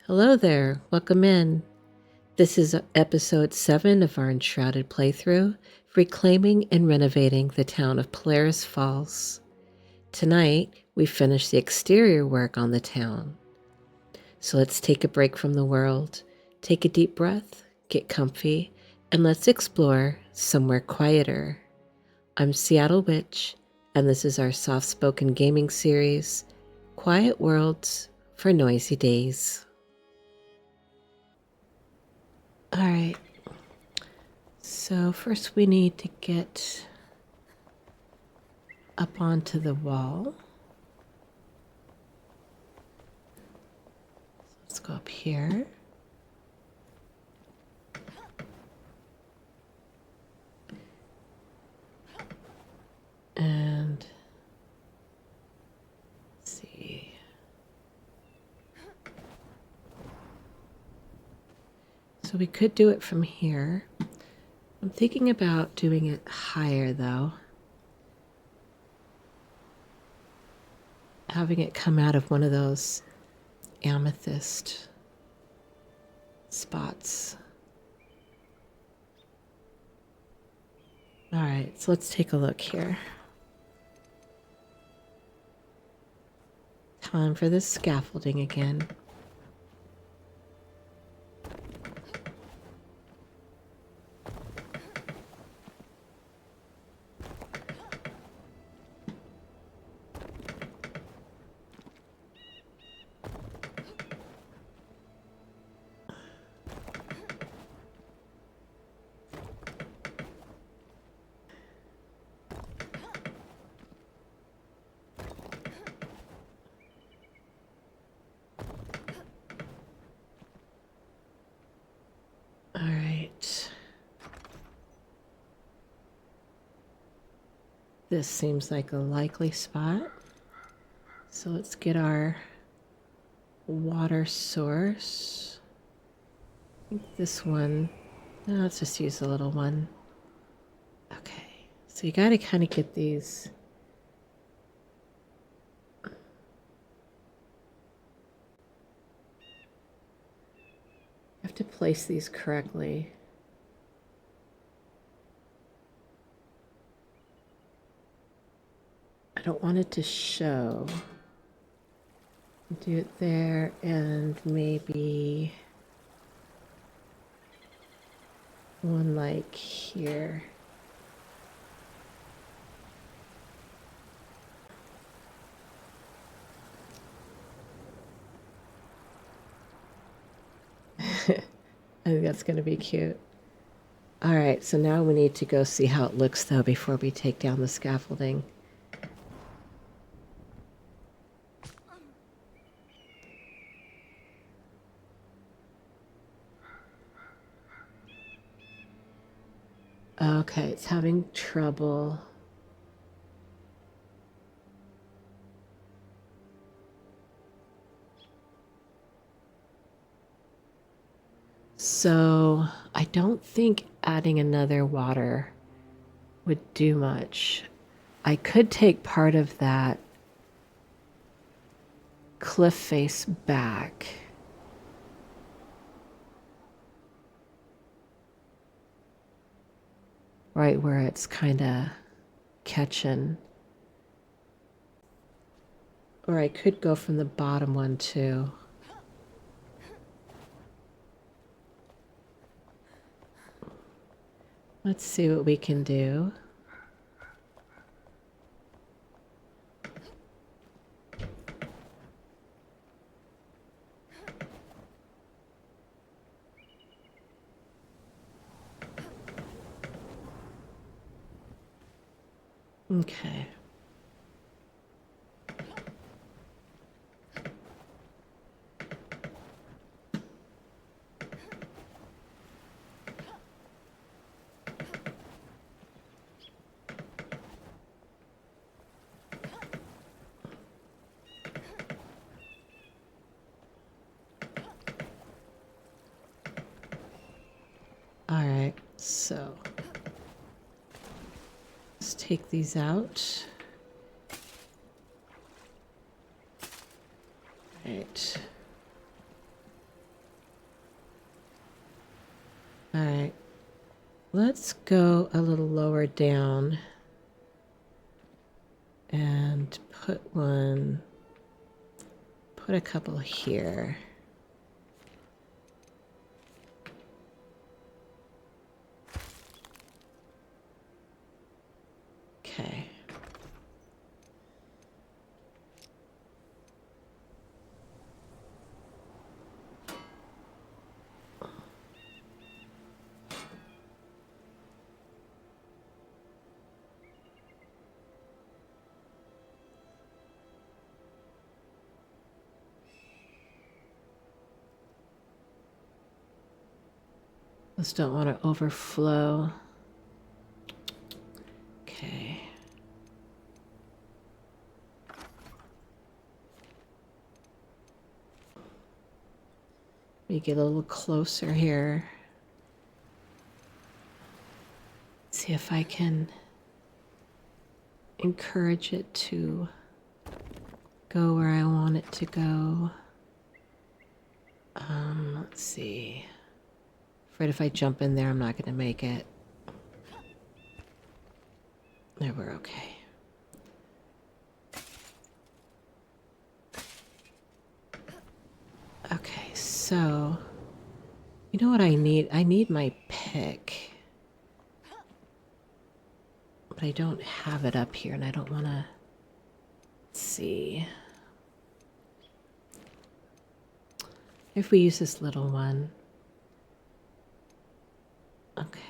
Hello there, welcome in. This is episode 7 of our Enshrouded playthrough, reclaiming and renovating the town of Polaris Falls. Tonight, we finish the exterior work on the town. So let's take a break from the world, take a deep breath, get comfy, and let's explore somewhere quieter. I'm Seattle Witch, and this is our soft-spoken gaming series, Quiet Worlds for Noisy Days. All right, so first we need to get up onto the wall. Let's go up here. And let's see. So we could do it from here. I'm thinking about doing it higher though. Having it come out of one of those amethyst spots. All right, so let's take a look here. Time for this scaffolding again. All right. This seems like a likely spot. So let's get our water source. I think this one, no, let's just use the little one. Okay, so you got to kind of get these. You have to place these correctly. I don't want it to show. Do it there and maybe one like here. I think that's going to be cute. All right, so now we need to go see how it looks though before we take down the scaffolding. Okay, it's having trouble. So I don't think adding another water would do much. I could take part of that cliff face back. Right where it's kind of catching. Or I could go from the bottom one too. Let's see what we can do. Okay. All right, so let's take these out. Right. All right. Let's go a little lower down and put a couple here. Okay. Just don't want to overflow. Okay. Let me get a little closer here. See if I can encourage it to go where I want it to go. Let's see. Afraid if I jump in there, I'm not going to make it. There, we're okay. Okay, so you know what I need? I need my pick. But I don't have it up here, and I don't want to see. If we use this little one. Okay.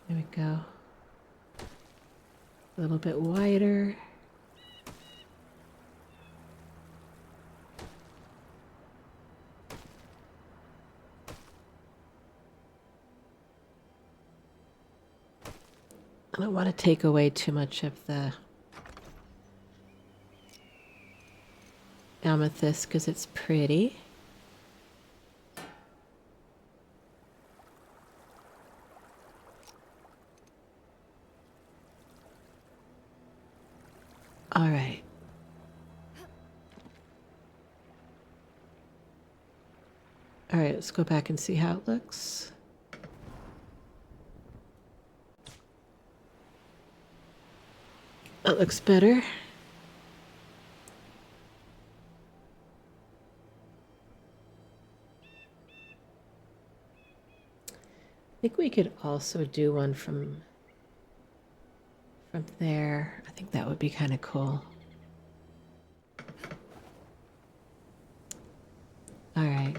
There we go. A little bit wider. I don't want to take away too much of the amethyst because it's pretty. All right. All right, let's go back and see how it looks. It looks better. I think we could also do one from there. I think that would be kind of cool. All right.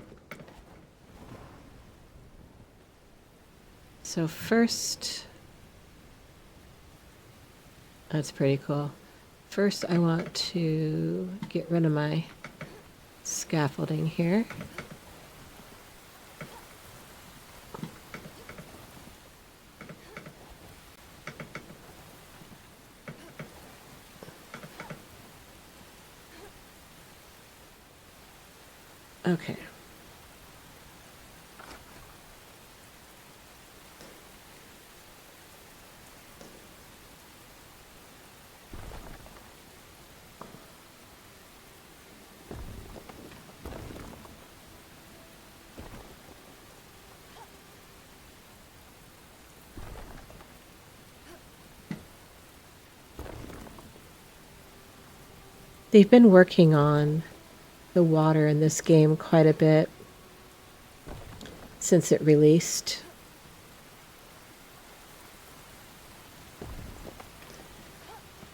So first, that's pretty cool. First, I want to get rid of my scaffolding here. Okay. They've been working on the water in this game quite a bit since it released.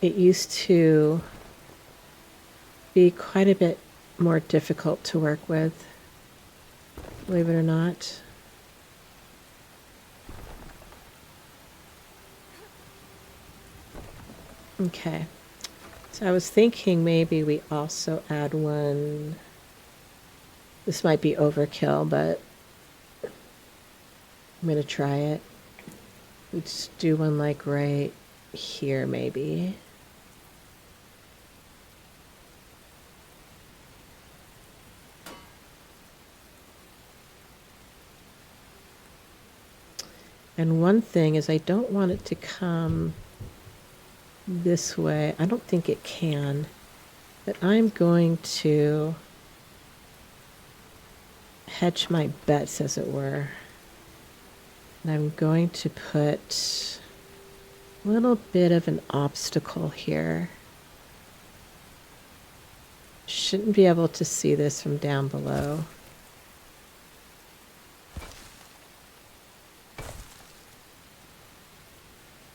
It used to be quite a bit more difficult to work with, believe it or not. Okay. So I was thinking maybe we also add one. This might be overkill, but I'm going to try it. We just do one like right here, maybe. And one thing is I don't want it to come this way. I don't think it can, but I'm going to hedge my bets, as it were. And I'm going to put a little bit of an obstacle here. Shouldn't be able to see this from down below.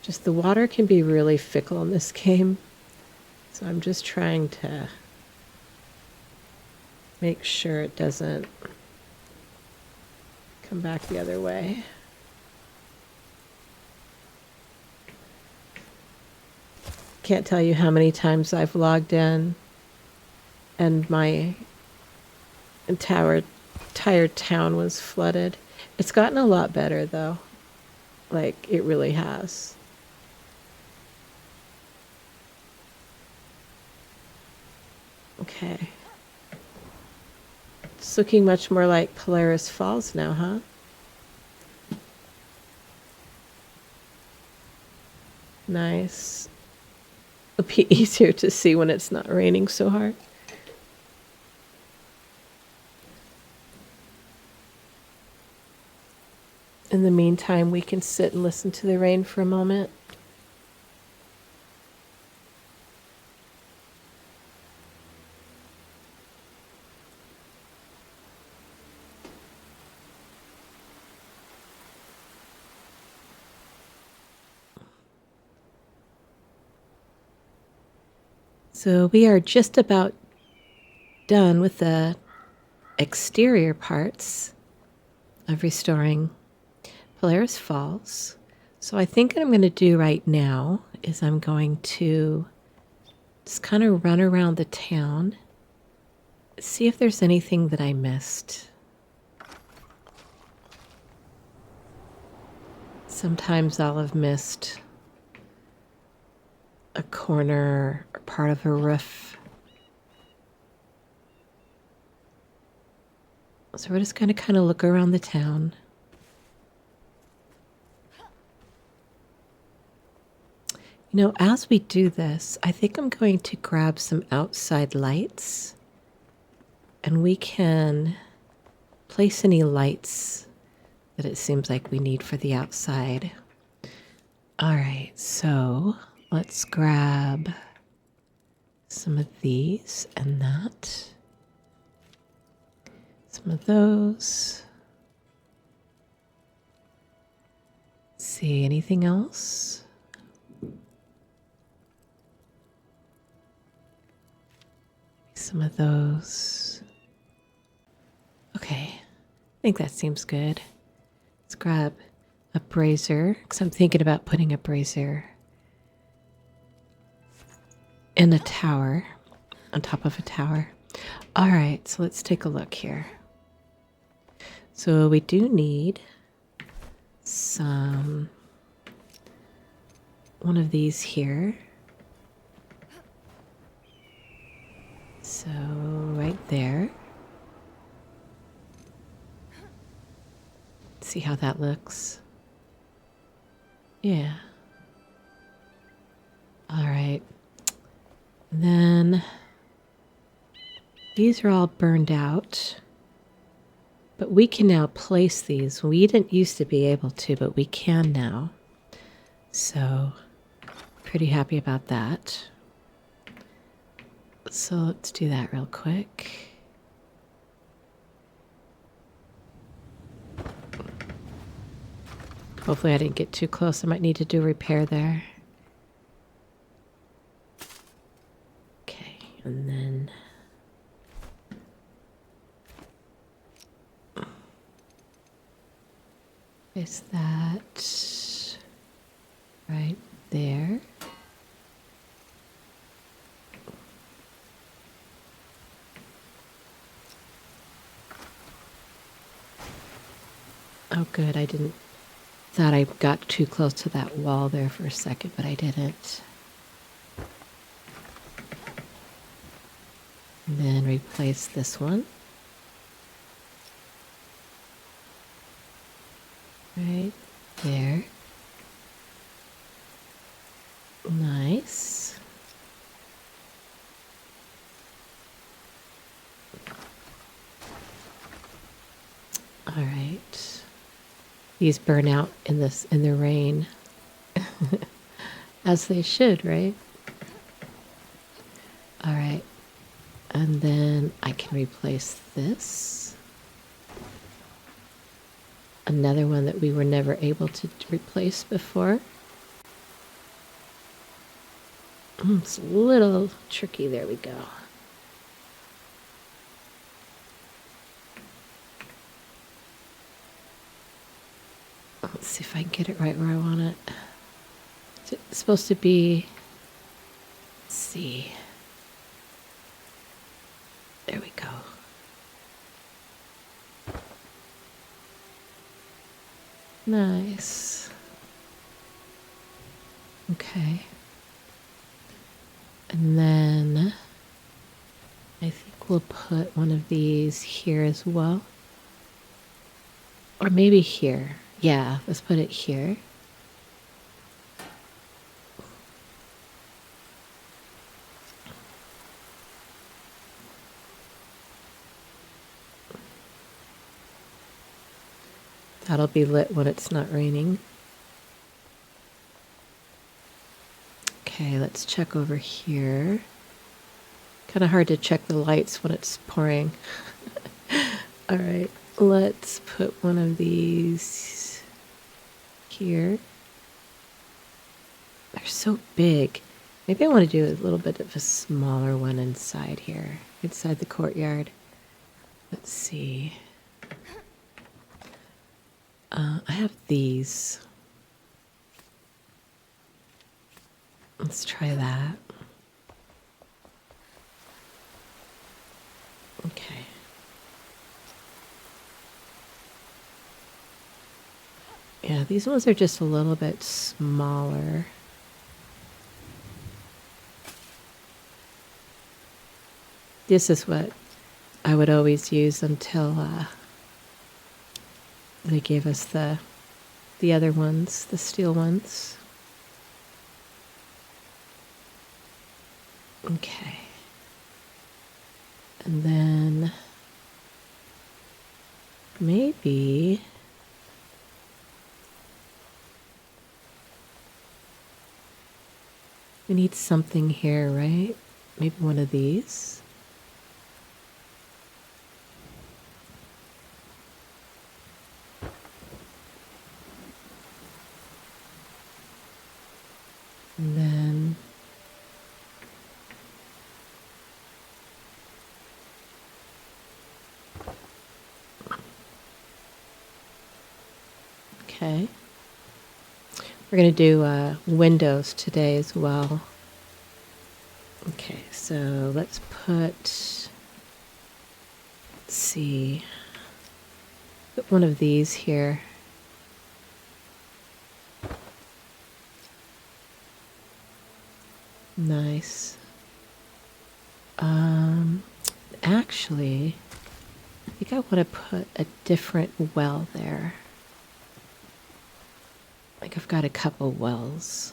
Just the water can be really fickle in this game. So I'm just trying to make sure it doesn't come back the other way. Can't tell you how many times I've logged in and my entire town was flooded. It's gotten a lot better though. Like, it really has. Okay. It's looking much more like Polaris Falls now, huh? Nice. It'll be easier to see when it's not raining so hard. In the meantime, we can sit and listen to the rain for a moment. So we are just about done with the exterior parts of restoring Polaris Falls. So I think what I'm going to do right now is I'm going to just kind of run around the town, see if there's anything that I missed. Sometimes I'll have missed a corner or part of a roof. So we're just going to kind of look around the town. You know, as we do this, I think I'm going to grab some outside lights, and we can place any lights that it seems like we need for the outside. All right, so let's grab some of these and that. Some of those. See, anything else? Some of those. Okay, I think that seems good. Let's grab a brazier, because I'm thinking about putting a brazier in a tower, on top of a tower. All right, so let's take a look here. So we do need one of these here. So right there. See how that looks? Yeah. All right. And then these are all burned out, but we can now place these. We didn't used to be able to, but we can now. So pretty happy about that. So let's do that real quick. Hopefully I didn't get too close. I might need to do a repair there. Okay, and then place that right there. Oh, good. Thought I got too close to that wall there for a second, but I didn't. And then replace this one. Right There. Nice. All right. These burn out in the rain. As they should, right? All right. And then I can replace this. Another one that we were never able to replace before. It's a little tricky. There we go. Let's see if I can get it right where I want it. It's supposed to be, let's see. There we go. Nice. Okay. And then I think we'll put one of these here as well. Or maybe here. Yeah, let's put it here. That'll be lit when it's not raining. Okay, let's check over here. Kind of hard to check the lights when it's pouring. All right, let's put one of these here. They're so big. Maybe I want to do a little bit of a smaller one inside here, inside the courtyard. Let's see. I have these. Let's try that. Okay. Yeah, these ones are just a little bit smaller. This is what I would always use until they gave us the other ones, the steel ones. Okay. And then maybe we need something here, right? Maybe one of these. And then okay. We're going to do windows today as well. Okay, so let's put, let's see, put one of these here. Nice. Actually, I think I want to put a different well there. Like I've got a couple wells.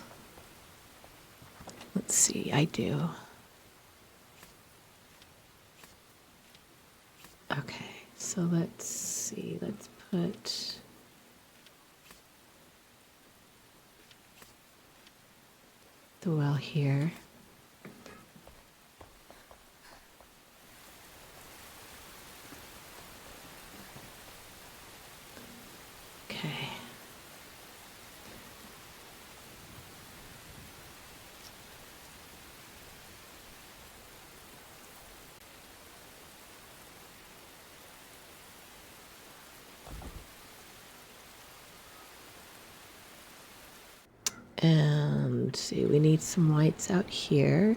Let's see, I do. Okay, so let's see, let's put the well here. Okay. And see, we need some whites out here.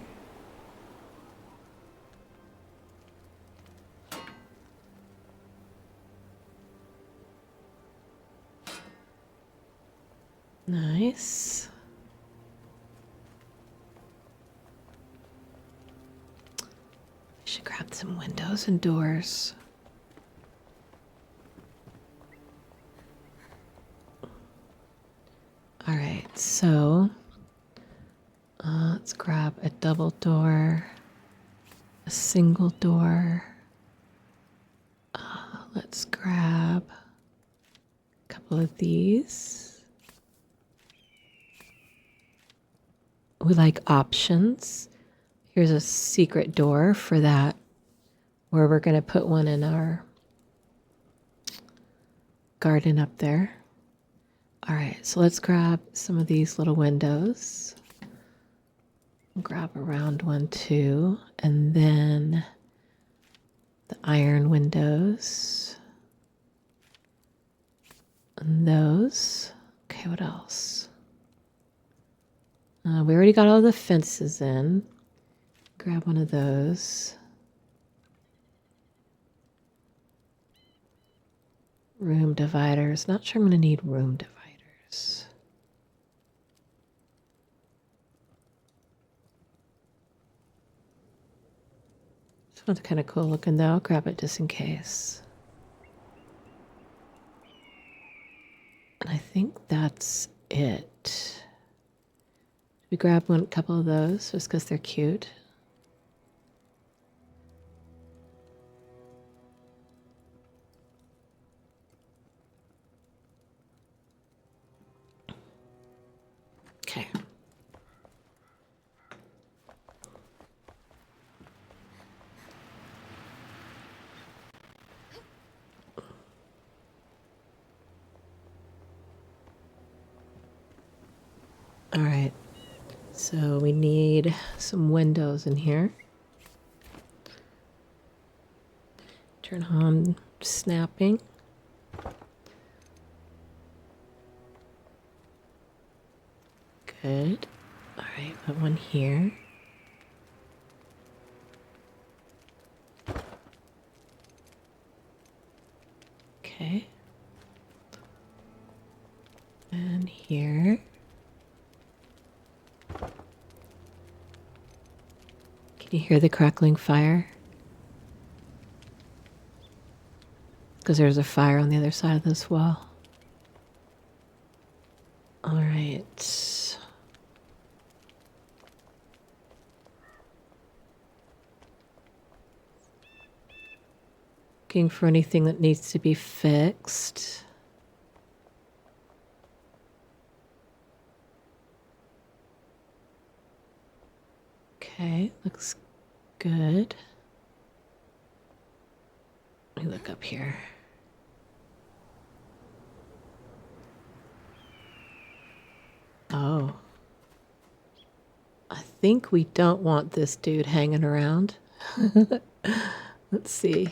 Nice. I should grab some windows and doors. so let's grab a double door, a single door. Let's grab a couple of these. We like options. Here's a secret door for that, where we're going to put one in our garden up there. All right, so let's grab some of these little windows. Grab a round one too, and then the iron windows. And those. Okay, what else? We already got all the fences in. Grab one of those. Room dividers. Not sure I'm going to need room dividers. This one's kind of cool looking though. I'll grab it just in case. And I think that's it. We grab a couple of those just because they're cute. Okay. All right. So we need some windows in here. Turn on snapping. Good. All right, put one here. Okay. And here. Can you hear the crackling fire? Because there's a fire on the other side of this wall. All right. Looking for anything that needs to be fixed. Okay, looks good. Let me look up here. Oh. I think we don't want this dude hanging around. Let's see.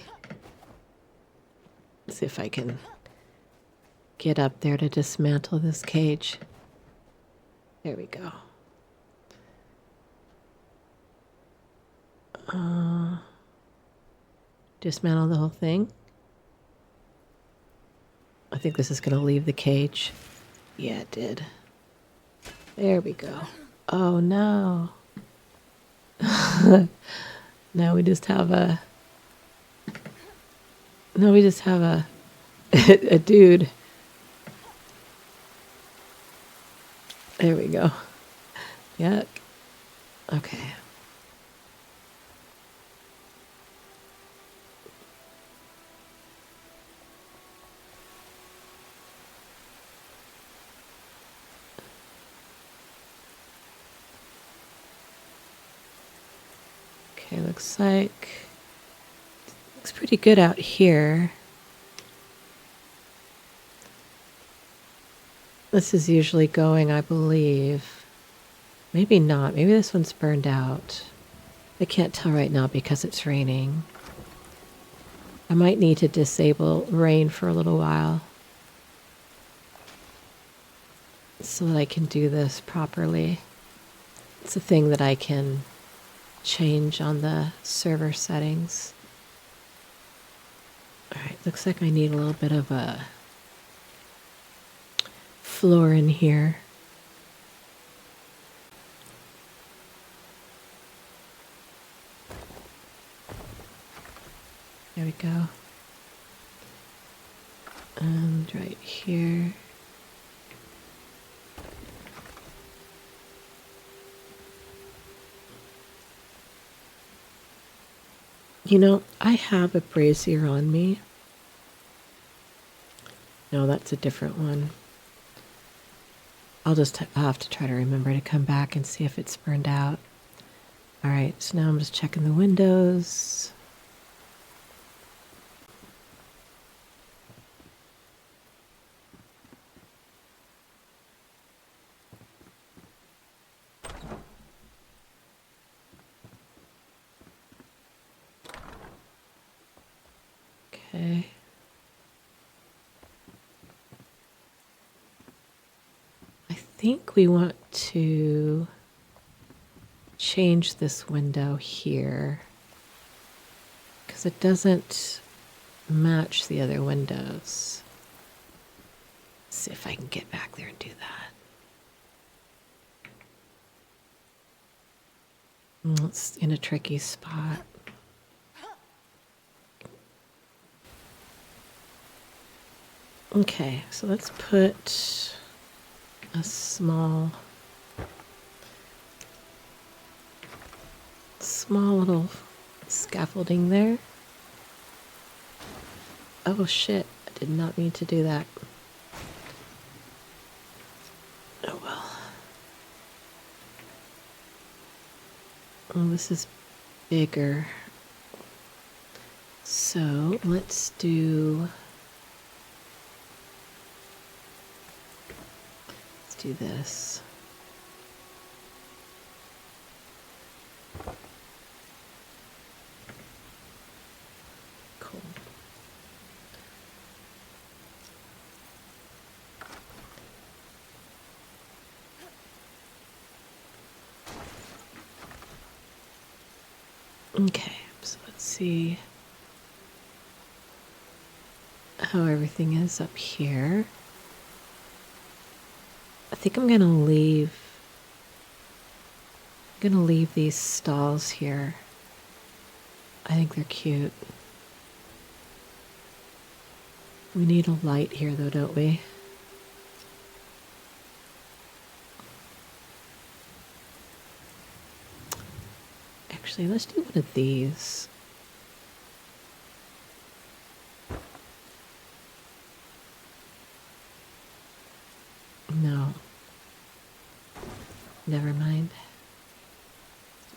Let's see if I can get up there to dismantle this cage. There we go. Dismantle the whole thing. I think this is going to leave the cage. Yeah, it did. There we go. Oh no. Now we just have a a dude. There we go. Yuck. Okay. Okay, looks pretty good out here. This is usually going, I believe. Maybe not. Maybe this one's burned out. I can't tell right now because it's raining. I might need to disable rain for a little while so that I can do this properly. It's a thing that I can change on the server settings. Alright, looks like I need a little bit of a floor in here. There we go. And right here. You know, I have a brazier on me. No, that's a different one. I'll have to try to remember to come back and see if it's burned out. All right, so now I'm just checking the windows. Okay. I think we want to change this window here because it doesn't match the other windows. Let's see if I can get back there and do that. It's in a tricky spot. Okay, so let's put a small little scaffolding there. Oh shit, I did not mean to do that. Oh well. Oh, this is bigger. So let's do this. Cool. Okay, so let's see how everything is up here. I think I'm gonna leave these stalls here. I think they're cute. We need a light here though, don't we? Actually, let's do one of these. No. Never mind.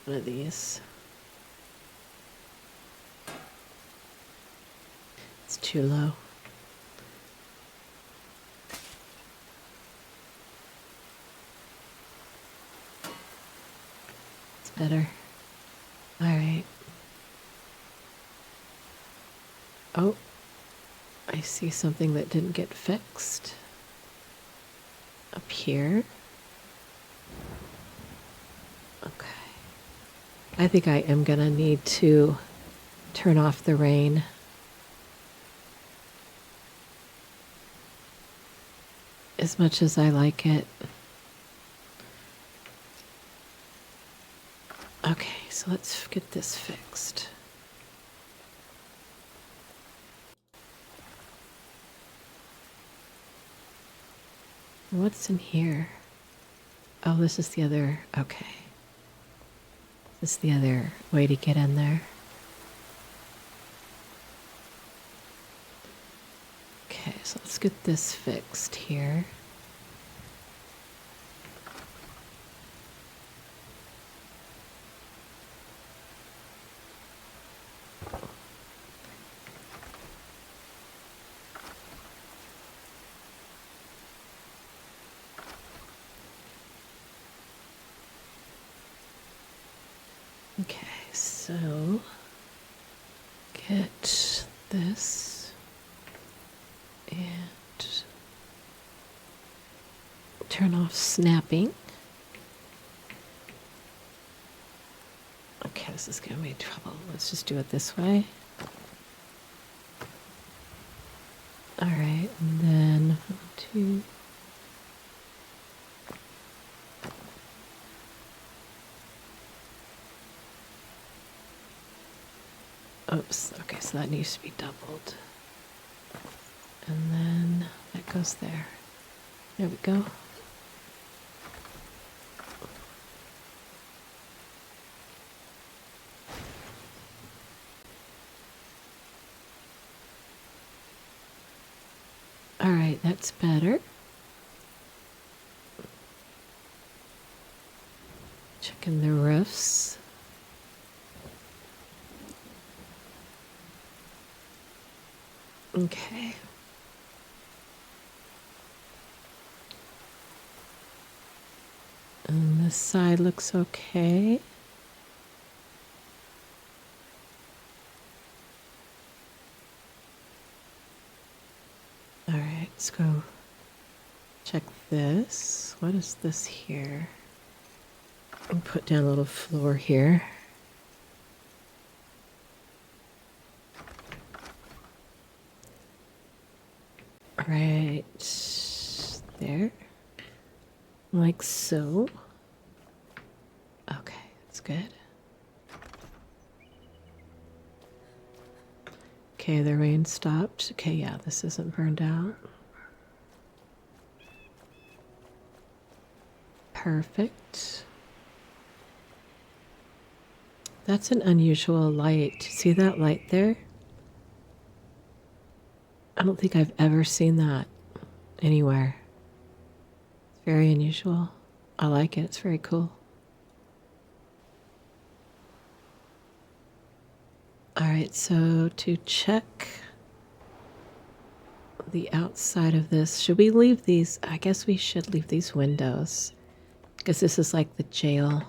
One of these. It's too low. It's better. All right. Oh, I see something that didn't get fixed up here. Okay. I think I am gonna need to turn off the rain. As much as I like it. Okay, so let's get this fixed. What's in here? Oh, this is the other, okay. This is the other way to get in there. Okay, so let's get this fixed here. Okay, so get this and turn off snapping. Okay, this is gonna be trouble. Let's just do it this way. All right, and then 1, 2. Oops, okay, so that needs to be doubled. And then that goes there. There we go. right, that's better. Checking the roofs. Okay. And this side looks okay. All right, let's go check this. What is this here? I'll put down a little floor here. Right there, like so. Okay, that's good. Okay, the rain stopped. Okay, yeah, this isn't burned out. Perfect. That's an unusual light. See that light there? I don't think I've ever seen that anywhere. It's very unusual. I like it. It's very cool. All right, so to check the outside of this, should we leave these? I guess we should leave these windows because this is like the jail.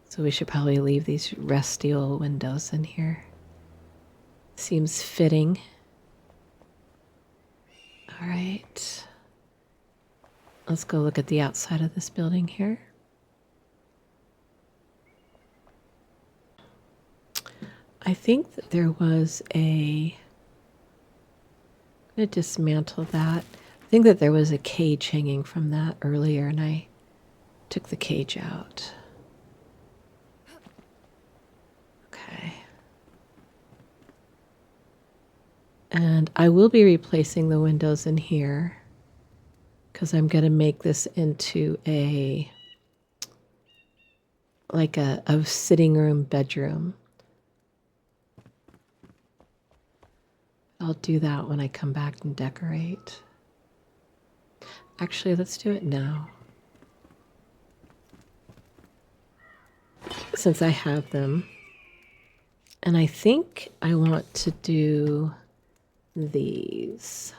So we should probably leave these rusty old windows in here. Seems fitting. All right. Let's go look at the outside of this building here. I think that there was I'm going to dismantle that. I think that there was a cage hanging from that earlier, and I took the cage out. Okay. And I will be replacing the windows in here because I'm going to make this into like a sitting room bedroom. I'll do that when I come back and decorate. Actually, let's do it now. Since I have them. And I think I want to do these.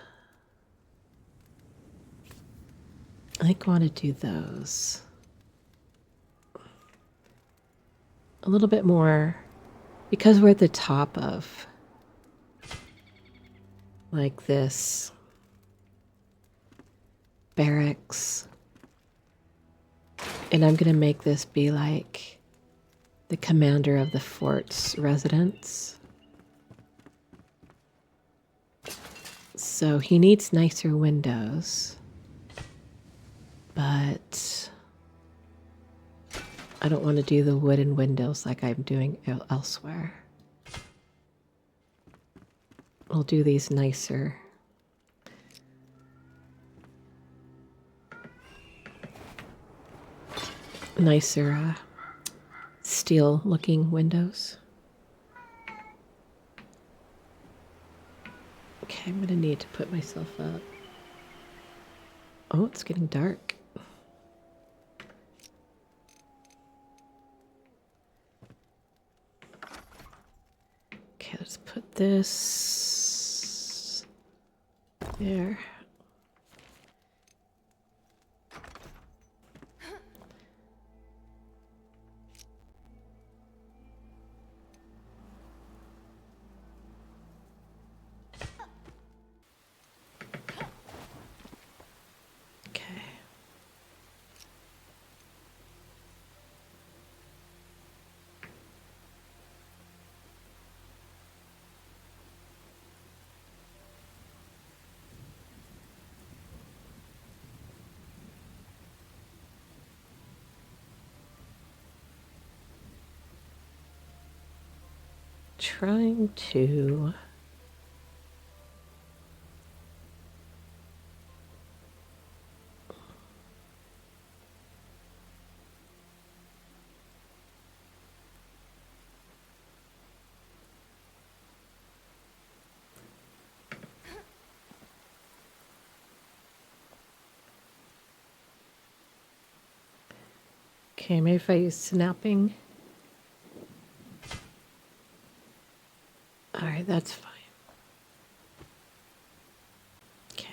I think I want to do those. A little bit more, because we're at the top of like this barracks. And I'm going to make this be like the commander of the fort's residence. So he needs nicer windows, but I don't want to do the wooden windows like I'm doing elsewhere. We'll do these nicer. Steel looking windows. Okay, I'm gonna need to put myself up. Oh, it's getting dark. Okay, let's put this there. Trying to Okay, maybe if I use snapping. All right, that's fine. Okay.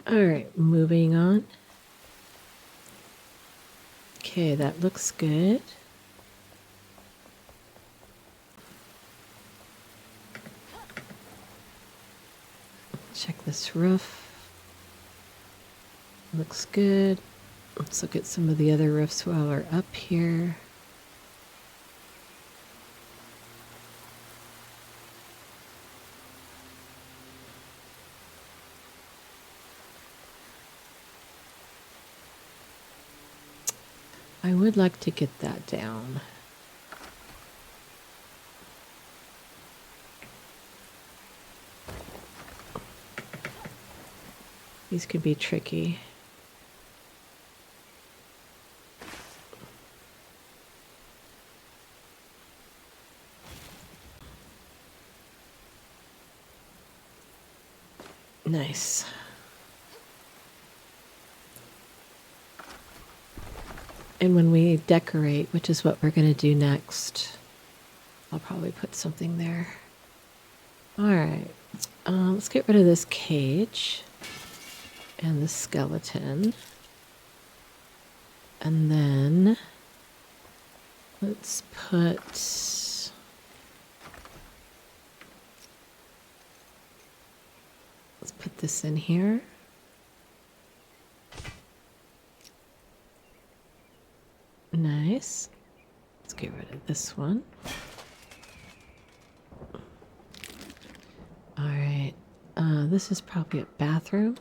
All right, moving on. Okay, that looks good. Check this roof. Looks good. Let's look at some of the other roofs while we're up here. I would like to get that down. These can be tricky. Nice. And when we decorate, which is what we're going to do next, I'll probably put something there. All right. Let's get rid of this cage and the skeleton. And then let's put this in here. Nice. Let's get rid of this one. All right. This is probably a bathroom.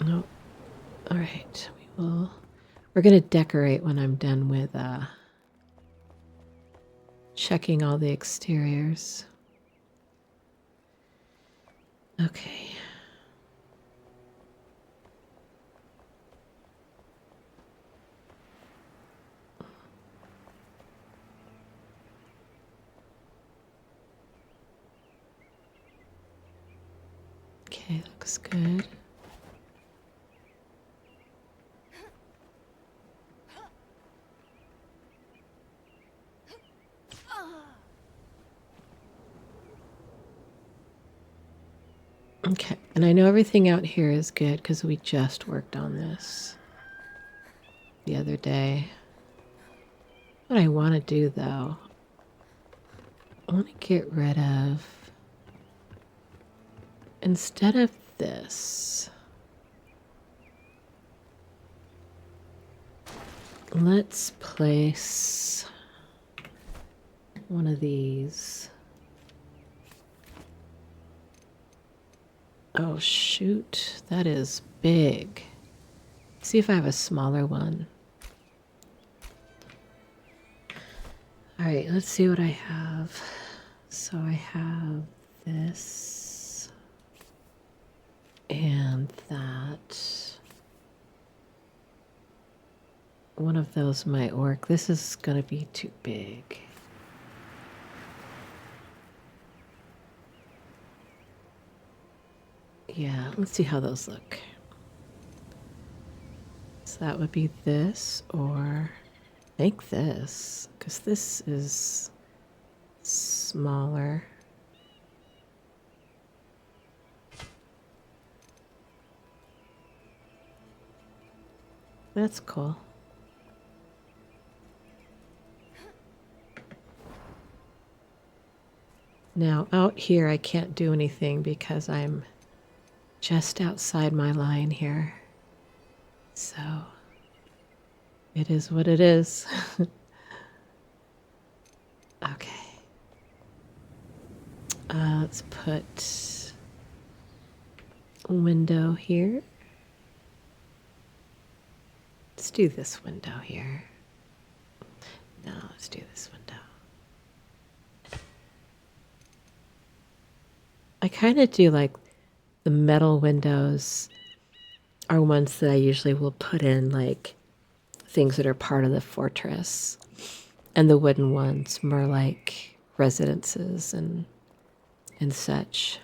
No. All right. We're going to decorate when I'm done with checking all the exteriors. Okay. Okay, looks good. Okay, and I know everything out here is good because we just worked on this the other day. What I want to do though, I want to get rid of, instead of this, let's place one of these. Oh shoot, that is big. See if I have a smaller one. All right, let's see what I have. So I have this and that. One of those might work. This is going to be too big. Yeah, let's see how those look. So that would be this, or I think this, because this is smaller. That's cool. Now out here I can't do anything because I'm just outside my line here. So it is what it is. Okay. Let's put a window here. Let's do this window here. No, let's do this window. I kind of do like the metal windows are ones that I usually will put in like things that are part of the fortress. And the wooden ones more like residences and such.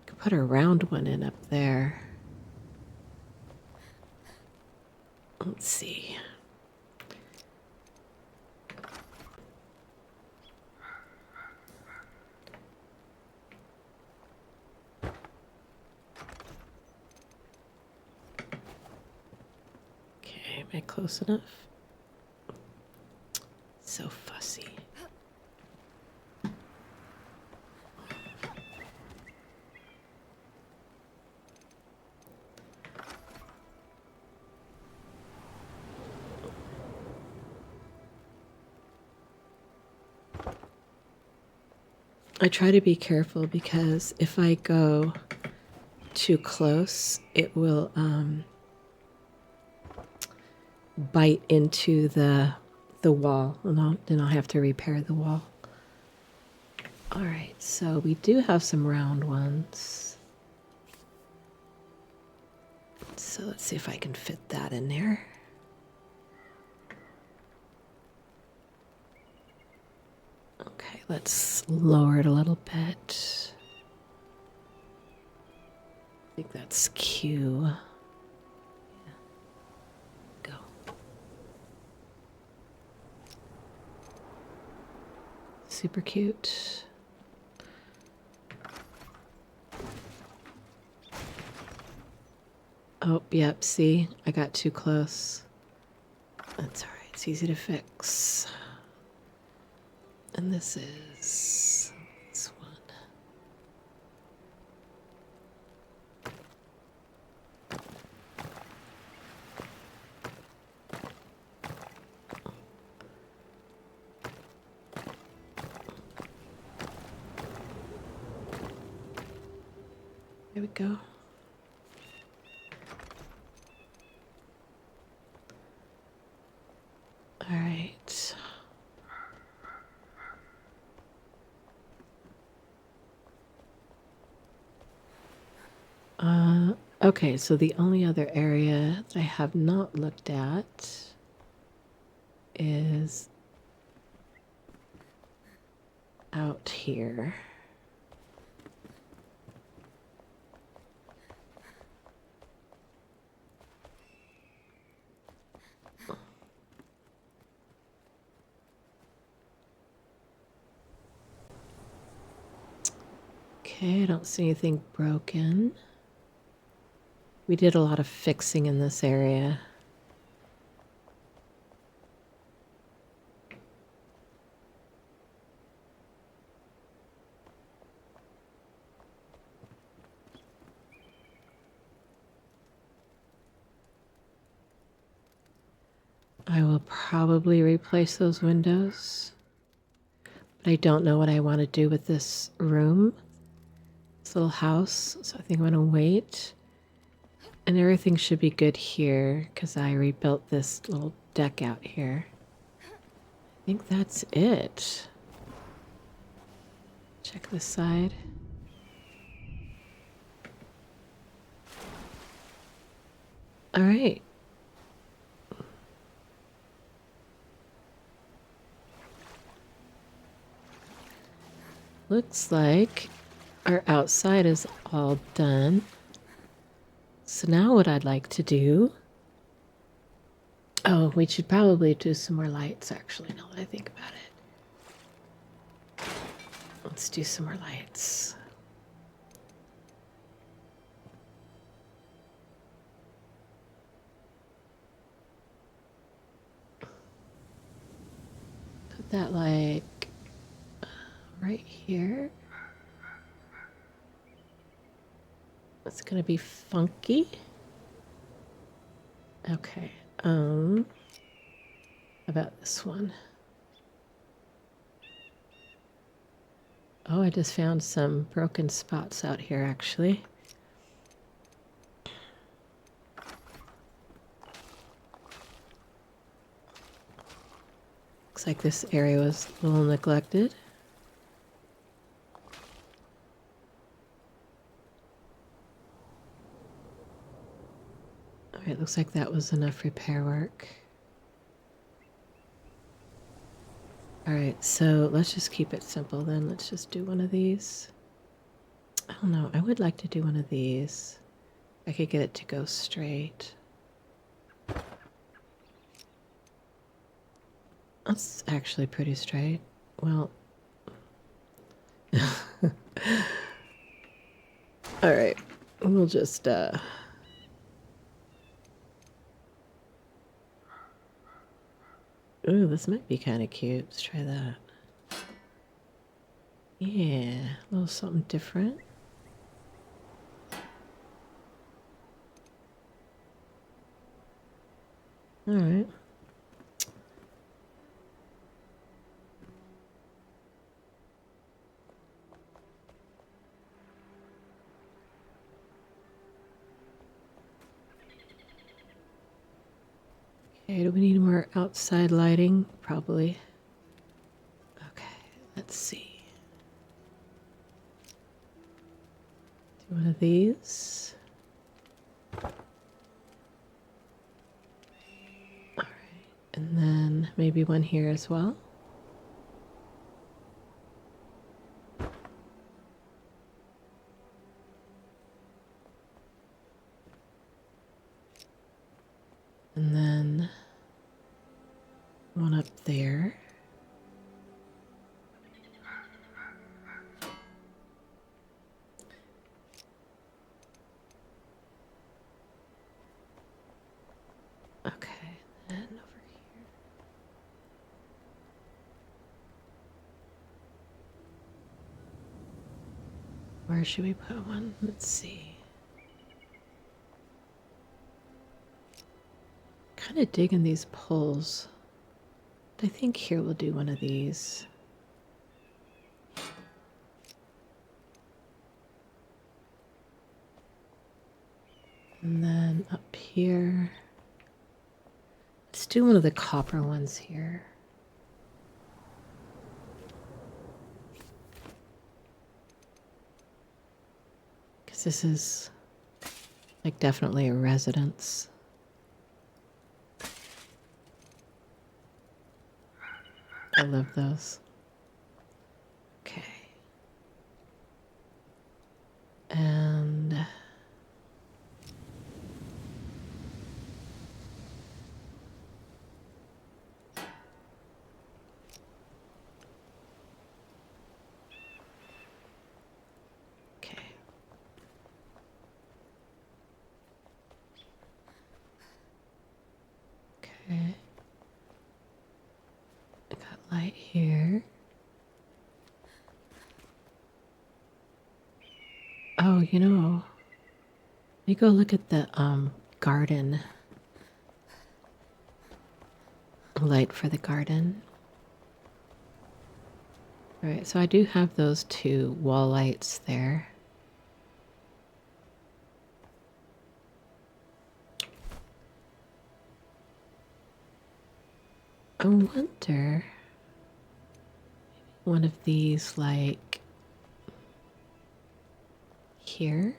Could put a round one in up there. Let's see. Okay, am I close enough? So fussy. I try to be careful because if I go too close, it will bite into the wall, and then I'll have to repair the wall. All right, so we do have some round ones. So let's see if I can fit that in there. Okay, let's lower it a little bit. I think that's Q. Yeah. Go. Super cute. Oh, yep, see? I got too close. That's all right. It's easy to fix. And this is this one. There we go. All right. Okay, so the only other area that I have not looked at is out here. Okay, I don't see anything broken. We did a lot of fixing in this area. I will probably replace those windows, but I don't know what I want to do with this room, this little house, so I think I'm going to wait. And everything should be good here because I rebuilt this little deck out here. I think that's it. Check this side. All right. Looks like our outside is all done. So now what I'd like to do... Oh, we should probably do some more lights, actually, now that I think about it. Let's do some more lights. Put that like right here. It's gonna be funky. Okay. How about this one? Oh, I just found some broken spots out here, actually. Looks like this area was a little neglected. Alright, looks like that was enough repair work. Alright, so let's just keep it simple then. Let's just do one of these. I don't know, I would like to do one of these. I could get it to go straight. That's actually pretty straight. Well, alright, we'll just, ooh, this might be kind of cute. Let's try that. Yeah, a little something different. All right. Okay, do we need more outside lighting? Probably. Okay, let's see. Do one of these. All right, and then maybe one here as well. And then one up there. Okay, and over here. Where should we put one? Let's see. Kind of digging these poles. I think here we'll do one of these. And then up here, let's do one of the copper ones here. Because this is like definitely a residence. I love those. Okay. And okay. Okay. I got light here. Oh, you know, let me go look at the garden. Light for the garden. All right, so I do have those two wall lights there. I wonder one of these like here.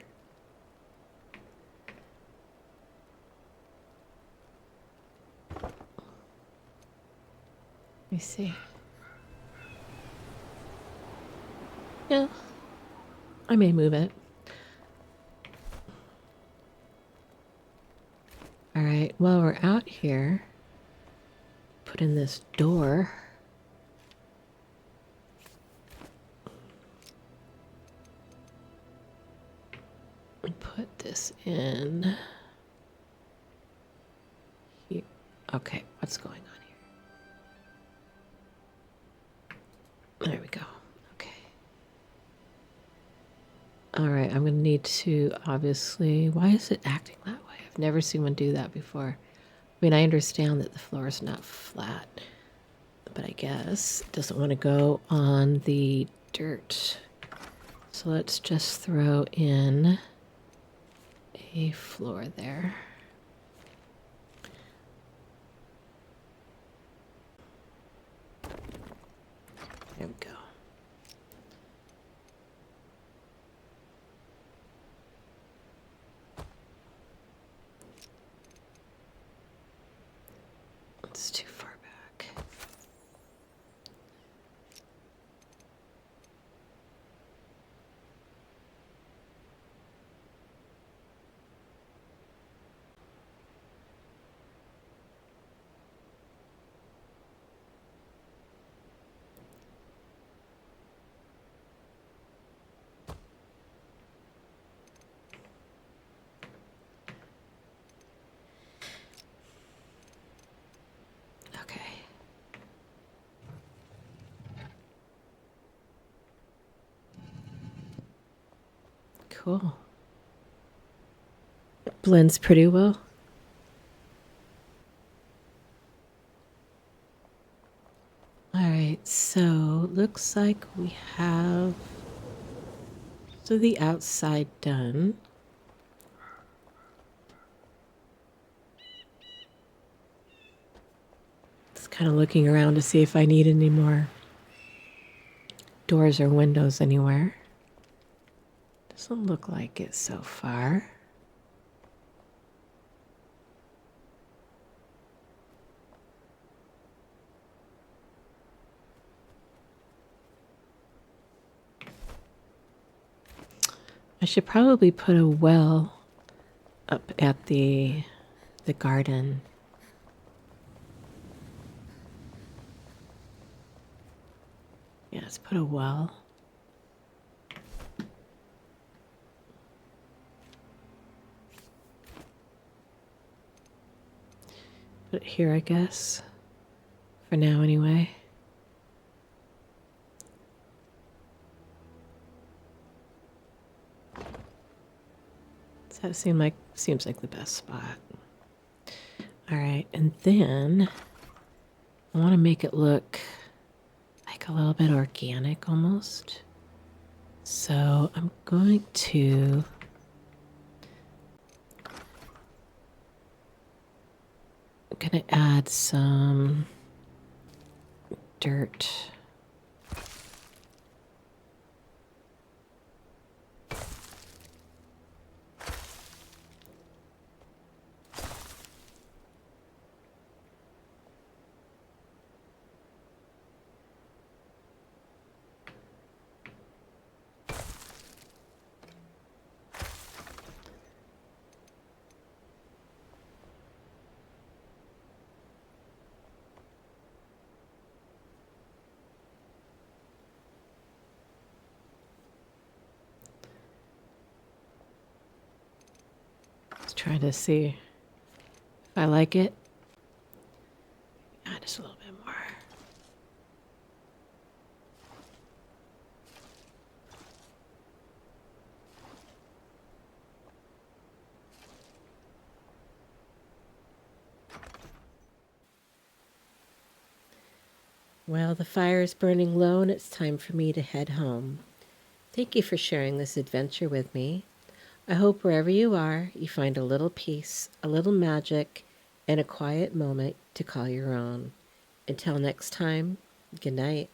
Let me see. Yeah, I may move it. All right, while we're out here, put in this door. And put this in here. Okay, what's going on here? There we go. Okay. All right, I'm going to need to obviously, why is it acting that way? I've never seen one do that before. I mean, I understand that the floor is not flat, but I guess it doesn't want to go on the dirt. So let's just throw in a floor there. There we go. It's too far back. Okay. Cool. It blends pretty well. All right, so looks like we have the outside done. Just kind of looking around to see if I need any more doors or windows anywhere. Doesn't look like it so far. I should probably put a well up at the garden. Yeah, let's put a well. Put it here, I guess. For now, anyway. Does that seems like the best spot? All right, and then I want to make it look like a little bit organic almost. So I'm going to add some dirt. Just trying to see if I like it. Just a little bit more. Well, the fire is burning low and it's time for me to head home. Thank you for sharing this adventure with me. I hope wherever you are, you find a little peace, a little magic, and a quiet moment to call your own. Until next time, good night.